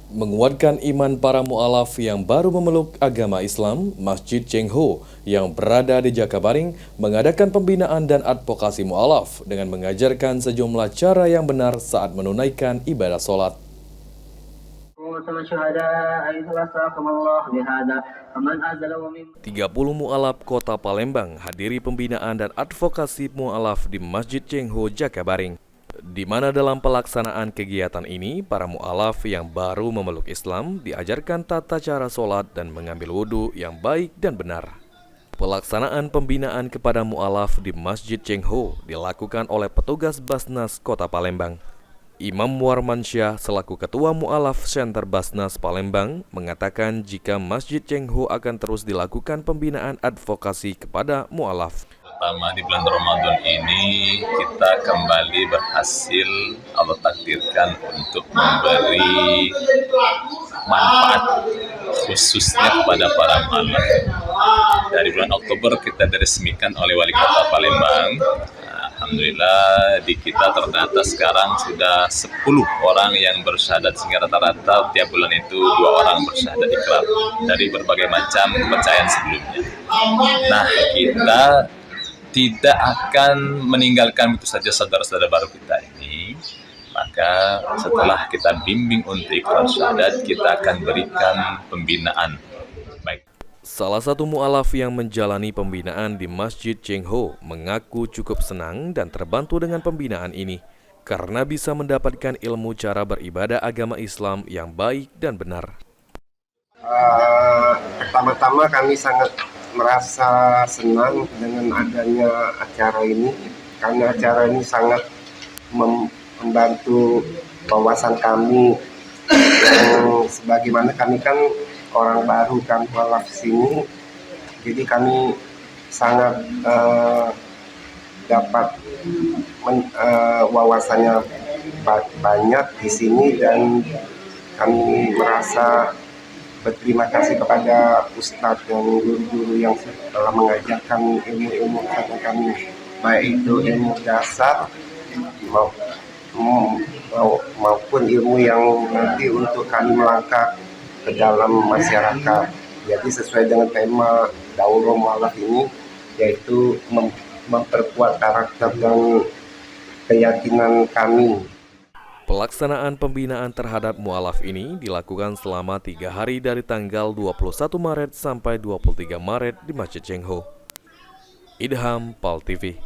Menguatkan iman para mu'alaf yang baru memeluk agama Islam, Masjid Cheng Ho yang berada di Jakabaring mengadakan pembinaan dan advokasi mu'alaf dengan mengajarkan sejumlah cara yang benar saat menunaikan ibadah sholat. 30 mu'alaf Kota Palembang hadiri pembinaan dan advokasi mu'alaf di Masjid Cheng Ho Jakabaring, di mana dalam pelaksanaan kegiatan ini, para mu'alaf yang baru memeluk Islam diajarkan tata cara sholat dan mengambil wudhu yang baik dan benar. Pelaksanaan pembinaan kepada mu'alaf di Masjid Cheng Ho dilakukan oleh petugas Basnas Kota Palembang. Imam Warmansyah selaku Ketua Mu'alaf Center Basnas Palembang mengatakan jika Masjid Cheng Ho akan terus dilakukan pembinaan advokasi kepada mu'alaf. Pertama di bulan Ramadan ini kita kembali berhasil Allah takdirkan untuk memberi manfaat khususnya kepada para mu'alaf. Dari bulan Oktober kita diresmikan oleh Wali Kota Palembang. Alhamdulillah di kita ternyata sekarang sudah 10 orang yang bersyahadat, sehingga rata-rata tiap bulan itu 2 orang bersyahadat ikrar dari berbagai macam kepercayaan sebelumnya. Nah, kita tidak akan meninggalkan itu saja saudara-saudara baru kita ini. Maka setelah kita bimbing untuk ikrar syahadat, kita akan berikan pembinaan. Baik. Salah satu mu'alaf yang menjalani pembinaan di Masjid Cheng Ho mengaku cukup senang dan terbantu dengan pembinaan ini karena bisa mendapatkan ilmu cara beribadah agama Islam yang baik dan benar. Pertama-tama kami sangat merasa senang dengan adanya acara ini, karena acara ini sangat membantu wawasan kami yang sebagaimana kami kan orang baru kan mu'alaf sini, jadi kami sangat dapat wawasannya banyak di sini, dan kami merasa berterima kasih kepada Ustadz dan guru-guru yang telah mengajarkan ilmu-ilmu kepada kami, baik itu ilmu dasar maupun ilmu yang nanti untuk kami melangkah ke dalam masyarakat. Jadi sesuai dengan tema Daurah Mu'alaf ini, yaitu memperkuat karakter dan keyakinan kami. Pelaksanaan pembinaan terhadap mu'alaf ini dilakukan selama 3 hari dari tanggal 21 Maret sampai 23 Maret di Masjid Cheng Ho. Idham, PAL TV.